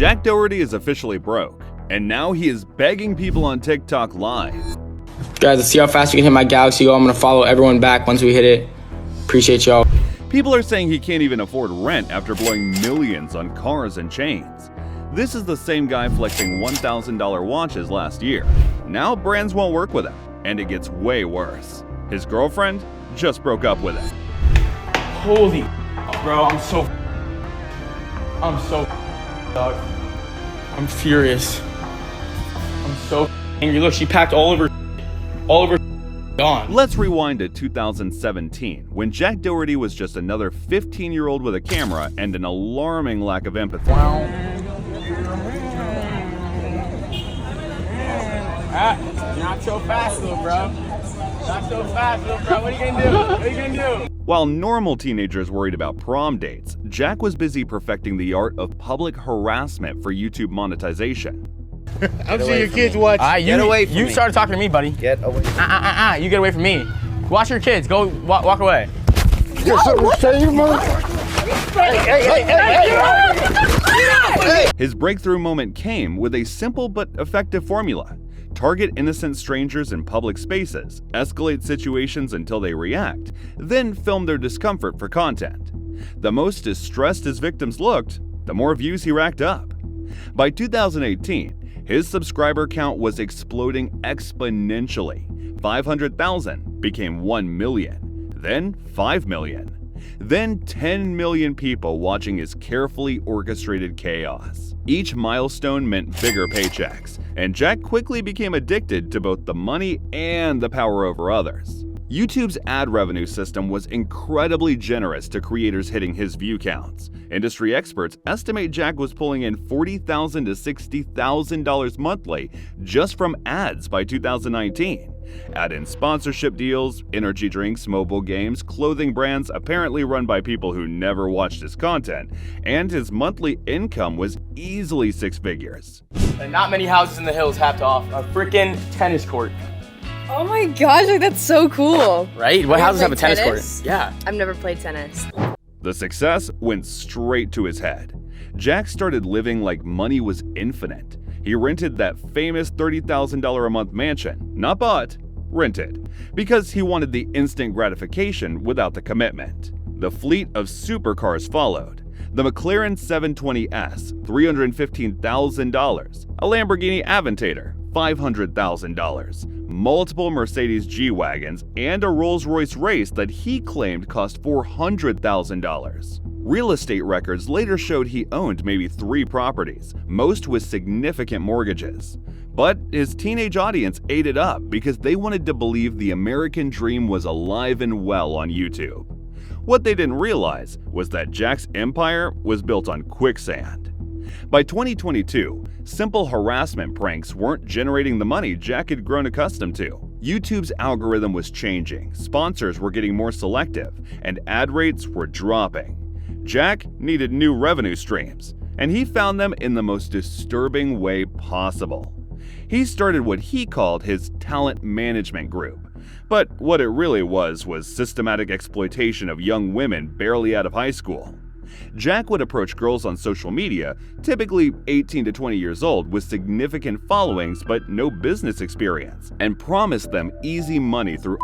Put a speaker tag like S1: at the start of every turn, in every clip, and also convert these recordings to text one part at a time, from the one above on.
S1: Jack Doherty is officially broke, and now he is begging people on TikTok live.
S2: Guys, let's see how fast we can hit my Galaxy goal. I'm gonna follow everyone back once we hit it. Appreciate y'all.
S1: People are saying he can't even afford rent after blowing millions on cars and chains. This is the same guy flexing $1,000 watches last year. Now brands won't work with him, and it gets way worse. His girlfriend just broke up with him.
S2: Holy bro, I'm so dog. I'm furious. I'm so angry. Look, she packed all of her gone.
S1: Let's rewind to 2017, when Jack Doherty was just another 15-year-old with a camera and an alarming lack of empathy.
S2: Wow. Not so fast, little bro. Not so fast, little bro. What are you gonna do? What are you gonna do?
S1: While normal teenagers worried about prom dates, Jack was busy perfecting the art of public harassment for YouTube monetization.
S3: I'm seeing your kids watch.
S2: Get away from me. You started talking to me, buddy.
S3: Get away from me.
S2: You get away from me. Watch your kids. Go walk away.
S1: His breakthrough moment came with a simple but effective formula. Target innocent strangers in public spaces, escalate situations until they react, then film their discomfort for content. The most distressed his victims looked, the more views he racked up. By 2018, his subscriber count was exploding exponentially. 500,000 became 1 million, then 5 million, then 10 million people watching his carefully orchestrated chaos. Each milestone meant bigger paychecks, and Jack quickly became addicted to both the money and the power over others. YouTube's ad revenue system was incredibly generous to creators hitting his view counts. Industry experts estimate Jack was pulling in $40,000 to $60,000 monthly just from ads by 2019. Add in sponsorship deals, energy drinks, mobile games, clothing brands apparently run by people who never watched his content, and his monthly income was easily 6 figures.
S2: And not many houses in the hills have to offer a freaking tennis court.
S4: Oh my gosh, like that's so cool.
S2: Right? What houses have a tennis
S4: tennis?
S2: court? Yeah.
S4: I've never played tennis.
S1: The success went straight to his head. Jack started living like money was infinite. He rented that famous $30,000 a month mansion, not bought, rented, because he wanted the instant gratification without the commitment. The fleet of supercars followed. The McLaren 720S, $315,000, a Lamborghini Aventador, $500,000, multiple Mercedes G-Wagons, and a Rolls-Royce race that he claimed cost $400,000. Real estate records later showed he owned maybe 3 properties, most with significant mortgages. But his teenage audience ate it up because they wanted to believe the American dream was alive and well on YouTube. What they didn't realize was that Jack's empire was built on quicksand. By 2022, simple harassment pranks weren't generating the money Jack had grown accustomed to. YouTube's algorithm was changing, sponsors were getting more selective, and ad rates were dropping. Jack needed new revenue streams, and he found them in the most disturbing way possible. He started what he called his talent management group. But what it really was systematic exploitation of young women barely out of high school. Jack would approach girls on social media, typically 18 to 20 years old with significant followings but no business experience, and promise them easy money through.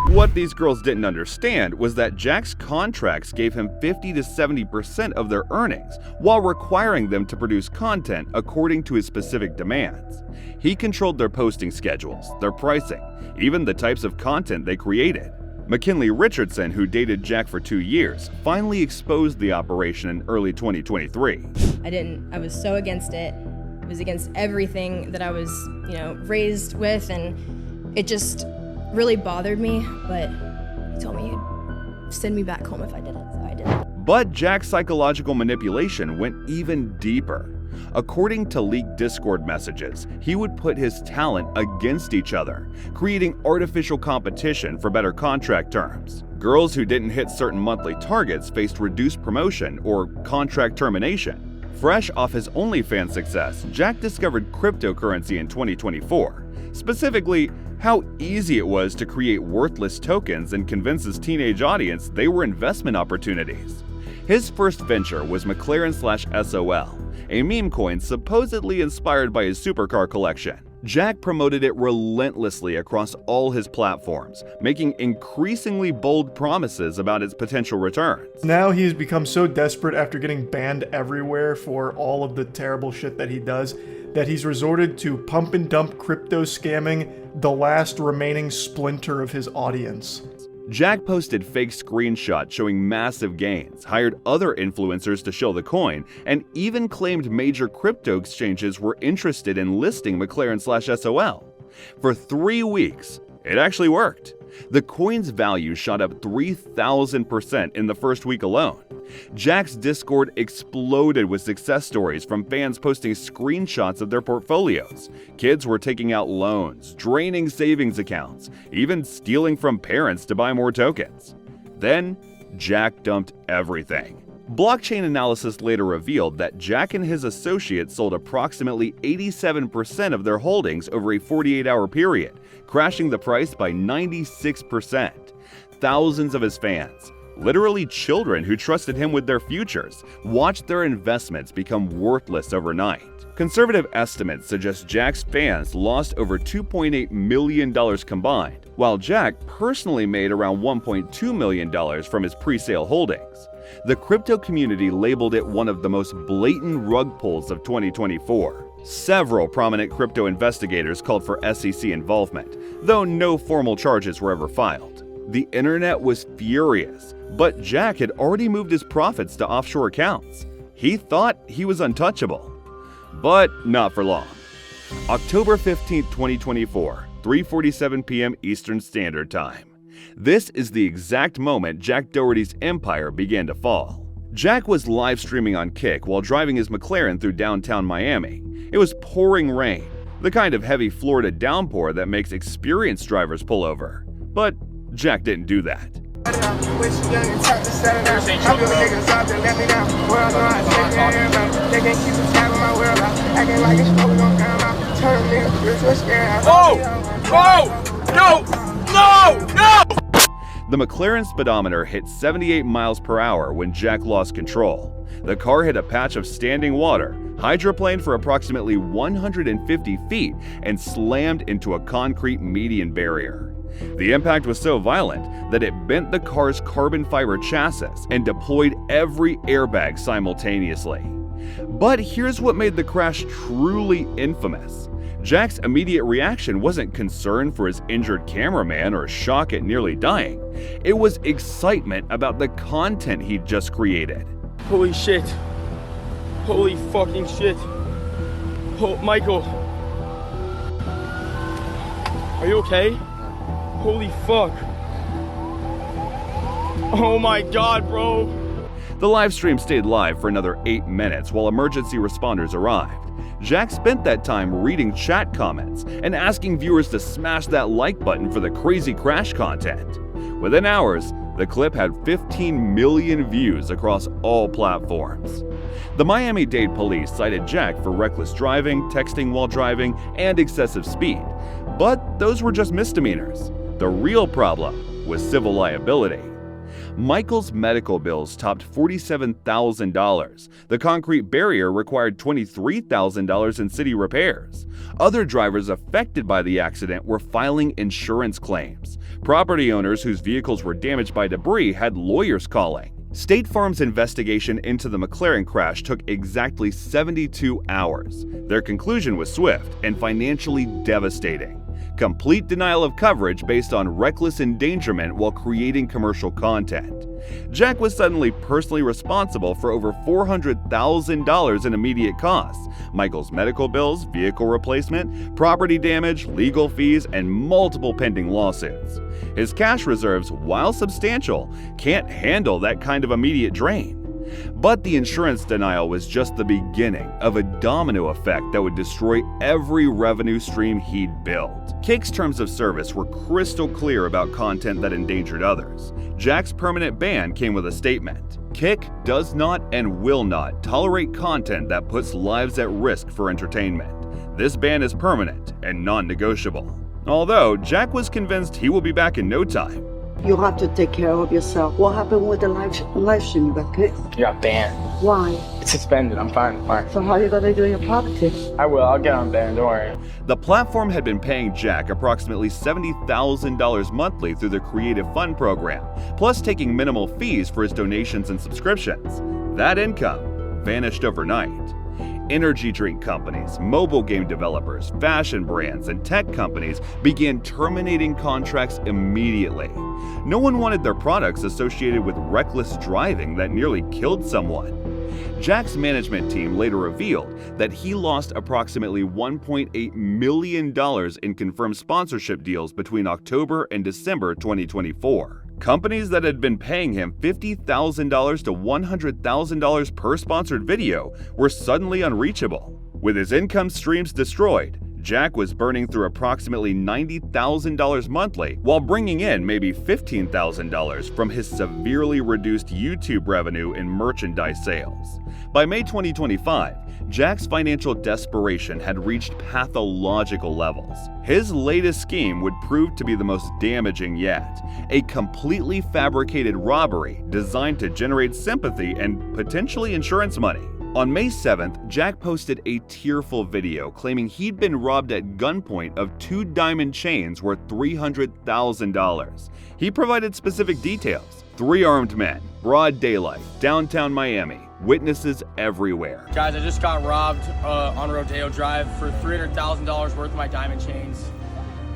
S1: What these girls didn't understand was that Jack's contracts gave him 50 to 70% of their earnings, while requiring them to produce content according to his specific demands. He controlled their posting schedules, their pricing, even the types of content they created. McKinley Richardson, who dated Jack for 2 years, finally exposed the operation in early 2023.
S4: I was so against it. It was against everything that I was, raised with, and it just really bothered me, but he told me he'd send me back home if I did it, so I did it.
S1: But Jack's psychological manipulation went even deeper. According to leaked Discord messages, he would put his talent against each other, creating artificial competition for better contract terms. Girls who didn't hit certain monthly targets faced reduced promotion or contract termination. Fresh off his OnlyFans success, Jack discovered cryptocurrency in 2024, specifically how easy it was to create worthless tokens and convince his teenage audience they were investment opportunities. His first venture was McLaren/SOL, a meme coin supposedly inspired by his supercar collection. Jack promoted it relentlessly across all his platforms, making increasingly bold promises about its potential returns.
S5: Now he's become so desperate after getting banned everywhere for all of the terrible shit that he does, that he's resorted to pump and dump crypto scamming the last remaining splinter of his audience.
S1: Jack posted fake screenshots showing massive gains, hired other influencers to shill the coin, and even claimed major crypto exchanges were interested in listing McLaren/SOL. For 3 weeks, it actually worked. The coin's value shot up 3,000% in the first week alone. Jack's Discord exploded with success stories from fans posting screenshots of their portfolios. Kids were taking out loans, draining savings accounts, even stealing from parents to buy more tokens. Then, Jack dumped everything. Blockchain analysis later revealed that Jack and his associates sold approximately 87% of their holdings over a 48-hour period, crashing the price by 96%. Thousands of his fans, literally children who trusted him with their futures, watched their investments become worthless overnight. Conservative estimates suggest Jack's fans lost over $2.8 million combined, while Jack personally made around $1.2 million from his pre-sale holdings. The crypto community labeled it one of the most blatant rug pulls of 2024. Several prominent crypto investigators called for SEC involvement, though no formal charges were ever filed. The internet was furious, but Jack had already moved his profits to offshore accounts. He thought he was untouchable. But not for long. October 15, 2024, 3:47 p.m. Eastern Standard Time. This is the exact moment Jack Doherty's empire began to fall. Jack was live streaming on Kick while driving his McLaren through downtown Miami. It was pouring rain, the kind of heavy Florida downpour that makes experienced drivers pull over. But Jack didn't do that. The McLaren speedometer hit 78 miles per hour when Jack lost control. The car hit a patch of standing water, hydroplaned for approximately 150 feet, and slammed into a concrete median barrier. The impact was so violent that it bent the car's carbon fiber chassis and deployed every airbag simultaneously. But here's what made the crash truly infamous. Jack's immediate reaction wasn't concern for his injured cameraman or shock at nearly dying. It was excitement about the content he'd just created.
S2: Holy shit. Holy fucking shit. Oh, Michael. Are you okay? Holy fuck. Oh my god, bro.
S1: The live stream stayed live for another 8 minutes while emergency responders arrived. Jack spent that time reading chat comments and asking viewers to smash that like button for the crazy crash content. Within hours, the clip had 15 million views across all platforms. The Miami-Dade police cited Jack for reckless driving, texting while driving, and excessive speed. But those were just misdemeanors. The real problem was civil liability. Michael's medical bills topped $47,000. The concrete barrier required $23,000 in city repairs. Other drivers affected by the accident were filing insurance claims. Property owners whose vehicles were damaged by debris had lawyers calling. State Farm's investigation into the McLaren crash took exactly 72 hours. Their conclusion was swift and financially devastating. Complete denial of coverage based on reckless endangerment while creating commercial content. Jack was suddenly personally responsible for over $400,000 in immediate costs: Michael's medical bills, vehicle replacement, property damage, legal fees, and multiple pending lawsuits. His cash reserves, while substantial, can't handle that kind of immediate drain. But the insurance denial was just the beginning of a domino effect that would destroy every revenue stream he'd built. Kick's terms of service were crystal clear about content that endangered others. Jack's permanent ban came with a statement: Kick does not and will not tolerate content that puts lives at risk for entertainment. This ban is permanent and non-negotiable. Although Jack was convinced he will be back in no time.
S6: You have to take care of yourself. What happened with the live stream? You got kicked?
S2: You got banned.
S6: Why?
S2: It's suspended. I'm fine.
S6: So how are you gonna do your politics?
S2: I will. I'll get on banned. Don't worry.
S1: The platform had been paying Jack approximately $70,000 monthly through the Creative Fund program, plus taking minimal fees for his donations and subscriptions. That income vanished overnight. Energy drink companies, mobile game developers, fashion brands, and tech companies began terminating contracts immediately. No one wanted their products associated with reckless driving that nearly killed someone. Jack's management team later revealed that he lost approximately $1.8 million in confirmed sponsorship deals between October and December 2024. Companies that had been paying him $50,000 to $100,000 per sponsored video were suddenly unreachable. With his income streams destroyed, Jack was burning through approximately $90,000 monthly while bringing in maybe $15,000 from his severely reduced YouTube revenue and merchandise sales. By May 2025, Jack's financial desperation had reached pathological levels. His latest scheme would prove to be the most damaging yet, a completely fabricated robbery designed to generate sympathy and potentially insurance money. On May 7th, Jack posted a tearful video claiming he'd been robbed at gunpoint of 2 diamond chains worth $300,000. He provided specific details: 3 armed men, broad daylight, downtown Miami, witnesses everywhere.
S2: Guys, I just got robbed on Rodeo Drive for $300,000 worth of my diamond chains.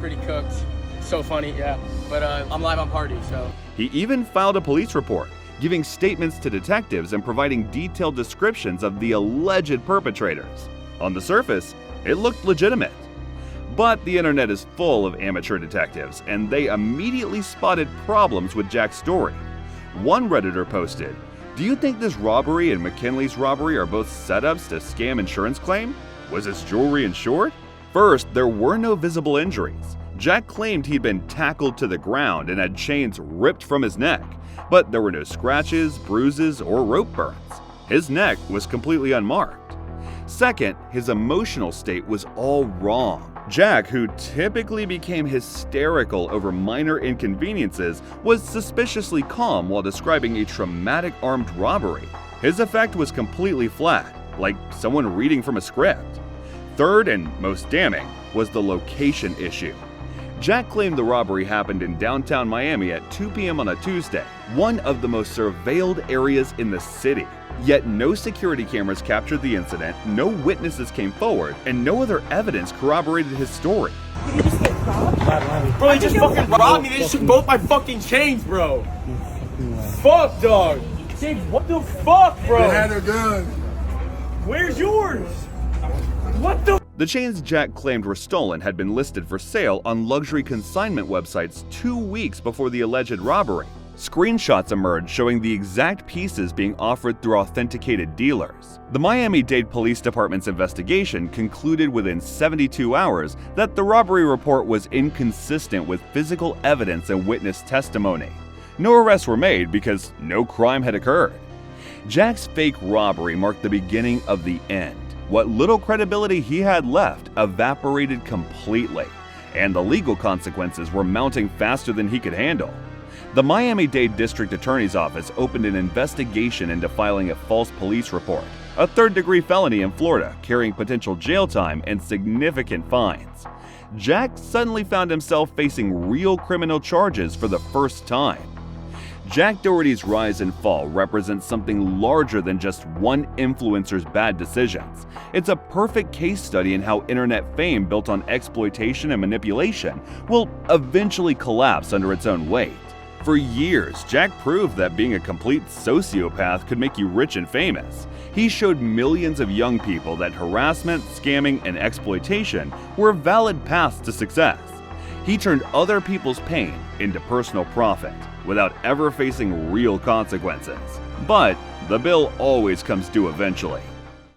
S2: Pretty cooked. So funny, yeah. But I'm live on Party, so.
S1: He even filed a police report, giving statements to detectives and providing detailed descriptions of the alleged perpetrators. On the surface, it looked legitimate. But the internet is full of amateur detectives, and they immediately spotted problems with Jack's story. One Redditor posted, "Do you think this robbery and McKinley's robbery are both setups to scam insurance claim? Was his jewelry insured?" First, there were no visible injuries. Jack claimed he'd been tackled to the ground and had chains ripped from his neck, but there were no scratches, bruises, or rope burns. His neck was completely unmarked. Second, his emotional state was all wrong. Jack, who typically became hysterical over minor inconveniences, was suspiciously calm while describing a traumatic armed robbery. His effect was completely flat, like someone reading from a script. Third, and most damning, was the location issue. Jack claimed the robbery happened in downtown Miami at 2 p.m. on a Tuesday, one of the most surveilled areas in the city. Yet no security cameras captured the incident, no witnesses came forward, and no other evidence corroborated his story.
S2: Bro, he just fucking robbed me. They just took both my fucking chains, bro. Fuck, dog. James, what the fuck, bro?
S7: They had their gun.
S2: Where's yours? What the?
S1: The chains Jack claimed were stolen had been listed for sale on luxury consignment websites 2 weeks before the alleged robbery. Screenshots emerged showing the exact pieces being offered through authenticated dealers. The Miami-Dade Police Department's investigation concluded within 72 hours that the robbery report was inconsistent with physical evidence and witness testimony. No arrests were made because no crime had occurred. Jack's fake robbery marked the beginning of the end. What little credibility he had left evaporated completely, and the legal consequences were mounting faster than he could handle. The Miami-Dade District Attorney's Office opened an investigation into filing a false police report, a third-degree felony in Florida carrying potential jail time and significant fines. Jack suddenly found himself facing real criminal charges for the first time. Jack Doherty's rise and fall represents something larger than just one influencer's bad decisions. It's a perfect case study in how internet fame built on exploitation and manipulation will eventually collapse under its own weight. For years, Jack proved that being a complete sociopath could make you rich and famous. He showed millions of young people that harassment, scamming, and exploitation were valid paths to success. He turned other people's pain into personal profit without ever facing real consequences. But the bill always comes due eventually.